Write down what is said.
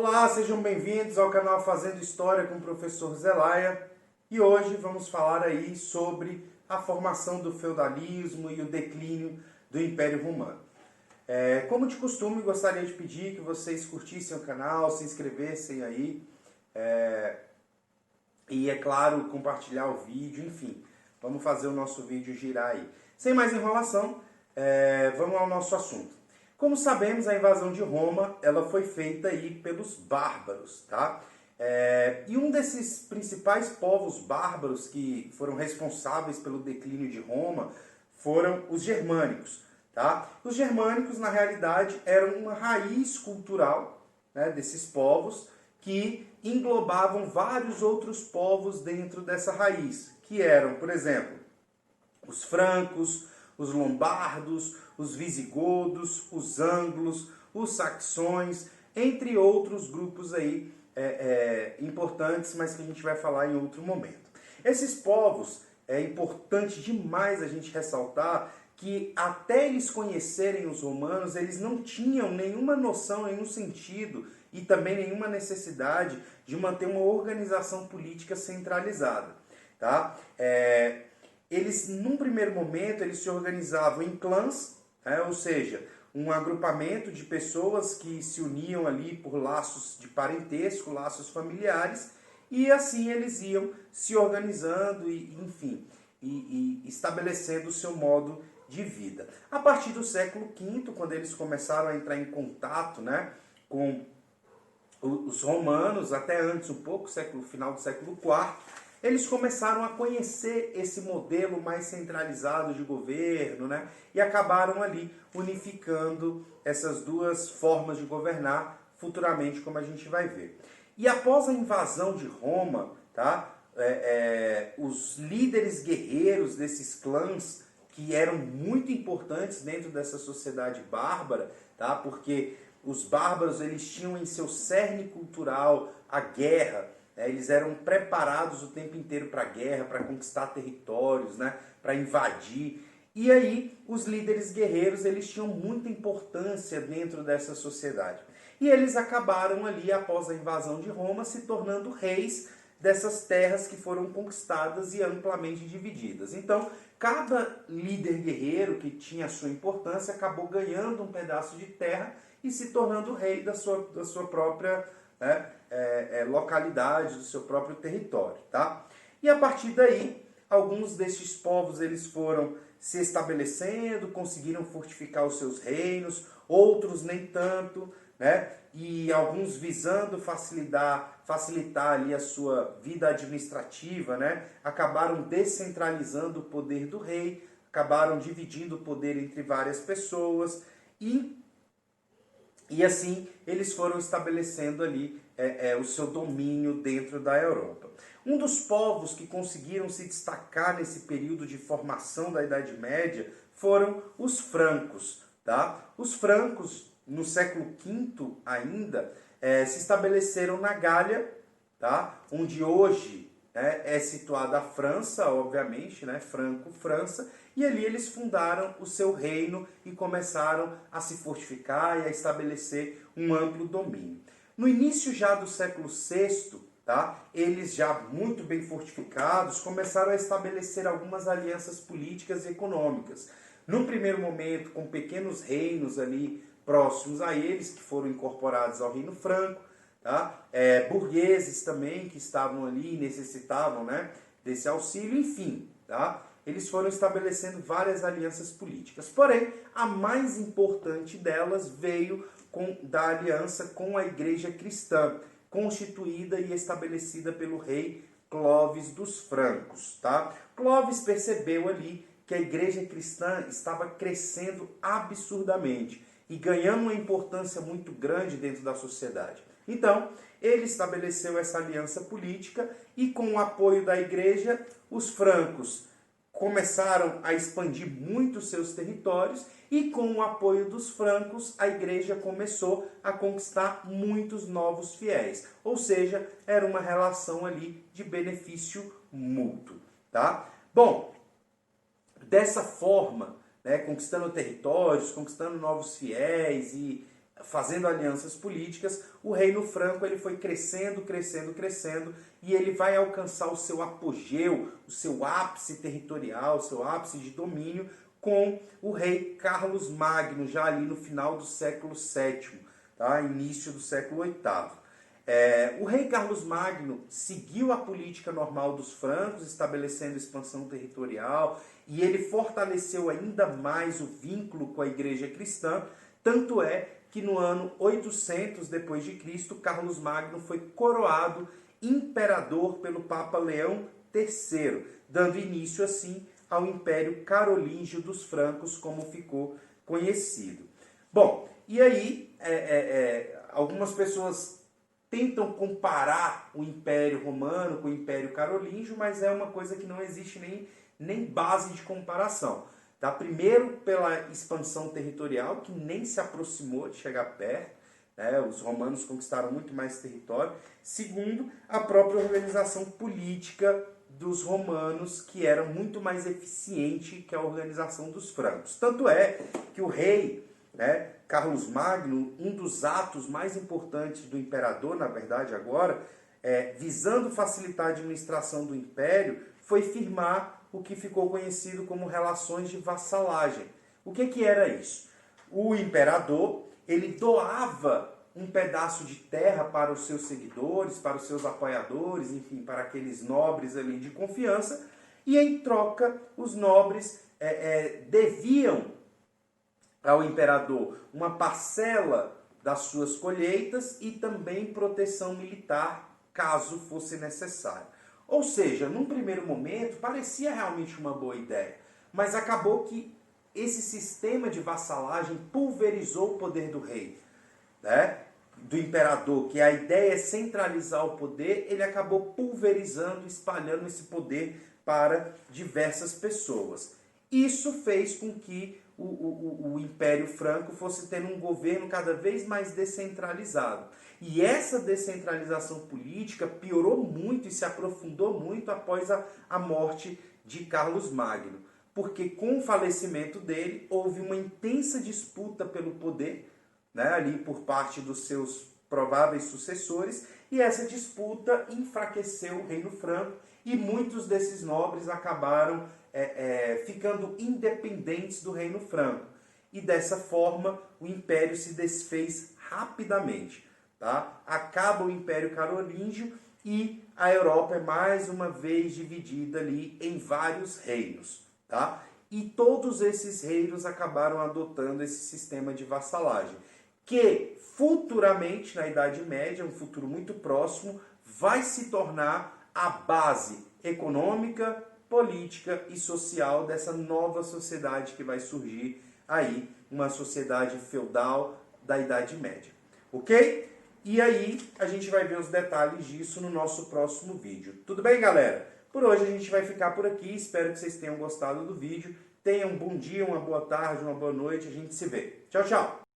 Olá, sejam bem-vindos ao canal Fazendo História com o professor Zelaya. E hoje vamos falar aí sobre a formação do feudalismo e o declínio do Império Romano. Como de costume, gostaria de pedir que vocês curtissem o canal, se inscrevessem aí e, é claro, compartilhar o vídeo, enfim, vamos fazer o nosso vídeo girar aí. Sem mais enrolação, vamos ao nosso assunto. Como sabemos, a invasão de Roma ela foi feita aí pelos bárbaros, tá? E um desses principais povos bárbaros que foram responsáveis pelo declínio de Roma foram os germânicos, tá? Os germânicos, na realidade, eram uma raiz cultural, né, desses povos que englobavam vários outros povos dentro dessa raiz, que eram, por exemplo, os francos, os lombardos, os visigodos, os ângulos, os saxões, entre outros grupos aí importantes, mas que a gente vai falar em outro momento. Esses povos, é importante demais a gente ressaltar que até eles conhecerem os romanos, eles não tinham nenhuma noção, nenhum sentido e também nenhuma necessidade de manter uma organização política centralizada, tá? Eles, num primeiro momento, eles se organizavam em clãs, ou seja, um agrupamento de pessoas que se uniam ali por laços de parentesco, laços familiares, e assim eles iam se organizando e, enfim, e estabelecendo o seu modo de vida. A partir do século V, quando eles começaram a entrar em contato, né, com os romanos, até antes um pouco, final do século IV, eles começaram a conhecer esse modelo mais centralizado de governo, né? E acabaram ali unificando essas duas formas de governar futuramente, como a gente vai ver. E após a invasão de Roma, tá? Os líderes guerreiros desses clãs, que eram muito importantes dentro dessa sociedade bárbara, tá? Porque os bárbaros eles tinham em seu cerne cultural a guerra. Eles eram preparados o tempo inteiro para a guerra, para conquistar territórios, né, para invadir. E aí, os líderes guerreiros eles tinham muita importância dentro dessa sociedade. E eles acabaram ali, após a invasão de Roma, se tornando reis dessas terras que foram conquistadas e amplamente divididas. Então, cada líder guerreiro que tinha a sua importância acabou ganhando um pedaço de terra e se tornando rei da sua própria localidade, do seu próprio território, tá? E a partir daí, alguns destes povos eles foram se estabelecendo, conseguiram fortificar os seus reinos, outros nem tanto, né? E alguns visando facilitar ali a sua vida administrativa, né? Acabaram descentralizando o poder do rei, acabaram dividindo o poder entre várias pessoas e assim eles foram estabelecendo ali o seu domínio dentro da Europa. Um dos povos que conseguiram se destacar nesse período de formação da Idade Média foram os francos, tá? Os francos, no século V ainda, se estabeleceram na Gália, tá? Onde hoje é situada a França, obviamente, né? Franco-França, e ali eles fundaram o seu reino e começaram a se fortificar e a estabelecer um amplo domínio. No início já do século VI, tá? Eles já muito bem fortificados, começaram a estabelecer algumas alianças políticas e econômicas. Num primeiro momento, com pequenos reinos ali próximos a eles, que foram incorporados ao reino franco, tá? Burgueses também que estavam ali e necessitavam, né, desse auxílio, enfim, tá? Eles foram estabelecendo várias alianças políticas. Porém, a mais importante delas veio da aliança com a Igreja Cristã, constituída e estabelecida pelo rei Clovis dos Francos, tá? Clovis percebeu ali que a Igreja Cristã estava crescendo absurdamente e ganhando uma importância muito grande dentro da sociedade. Então, ele estabeleceu essa aliança política e, com o apoio da Igreja, os francos começaram a expandir muito seus territórios e, com o apoio dos francos, a Igreja começou a conquistar muitos novos fiéis. Ou seja, era uma relação ali de benefício mútuo, tá? Bom, dessa forma, né, conquistando territórios, conquistando novos fiéis e fazendo alianças políticas, o Reino Franco ele foi crescendo, crescendo, crescendo, e ele vai alcançar o seu apogeu, o seu ápice territorial, o seu ápice de domínio, com o rei Carlos Magno, já ali no final do século VII, tá? Início do século VIII. O rei Carlos Magno seguiu a política normal dos francos, estabelecendo expansão territorial, e ele fortaleceu ainda mais o vínculo com a igreja cristã, tanto é que no ano 800 depois de Cristo, Carlos Magno foi coroado imperador pelo Papa Leão III, dando início assim ao Império Carolíngio dos Francos, como ficou conhecido. Bom, e aí algumas pessoas tentam comparar o Império Romano com o Império Carolíngio, mas é uma coisa que não existe nem base de comparação. Tá? Primeiro, pela expansão territorial, que nem se aproximou de chegar perto, né? Os romanos conquistaram muito mais território. Segundo, a própria organização política dos romanos, que era muito mais eficiente que a organização dos francos. Tanto é que o rei, né, Carlos Magno, um dos atos mais importantes do imperador, na verdade agora, visando facilitar a administração do império, foi firmar o que ficou conhecido como relações de vassalagem. O que era isso? O imperador, ele doava um pedaço de terra para os seus seguidores, para os seus apoiadores, enfim, para aqueles nobres ali de confiança, e em troca os nobres deviam ao imperador uma parcela das suas colheitas e também proteção militar, caso fosse necessário. Ou seja, num primeiro momento parecia realmente uma boa ideia, mas acabou que esse sistema de vassalagem pulverizou o poder do rei, né? Do imperador, que a ideia é centralizar o poder, ele acabou pulverizando, espalhando esse poder para diversas pessoas. Isso fez com que o Império Franco fosse tendo um governo cada vez mais descentralizado. E essa descentralização política piorou muito e se aprofundou muito após a morte de Carlos Magno. Porque com o falecimento dele, houve uma intensa disputa pelo poder, né, ali por parte dos seus prováveis sucessores, e essa disputa enfraqueceu o Reino Franco, e muitos desses nobres acabaram ficando independentes do Reino Franco. E dessa forma, o império se desfez rapidamente. Tá? Acaba o Império Carolíngio e a Europa é mais uma vez dividida ali em vários reinos. Tá? E todos esses reinos acabaram adotando esse sistema de vassalagem, que futuramente, na Idade Média, um futuro muito próximo, vai se tornar a base econômica, política e social dessa nova sociedade que vai surgir aí, uma sociedade feudal da Idade Média. Ok? E aí a gente vai ver os detalhes disso no nosso próximo vídeo. Tudo bem, galera? Por hoje a gente vai ficar por aqui. Espero que vocês tenham gostado do vídeo. Tenham um bom dia, uma boa tarde, uma boa noite. A gente se vê. Tchau, tchau!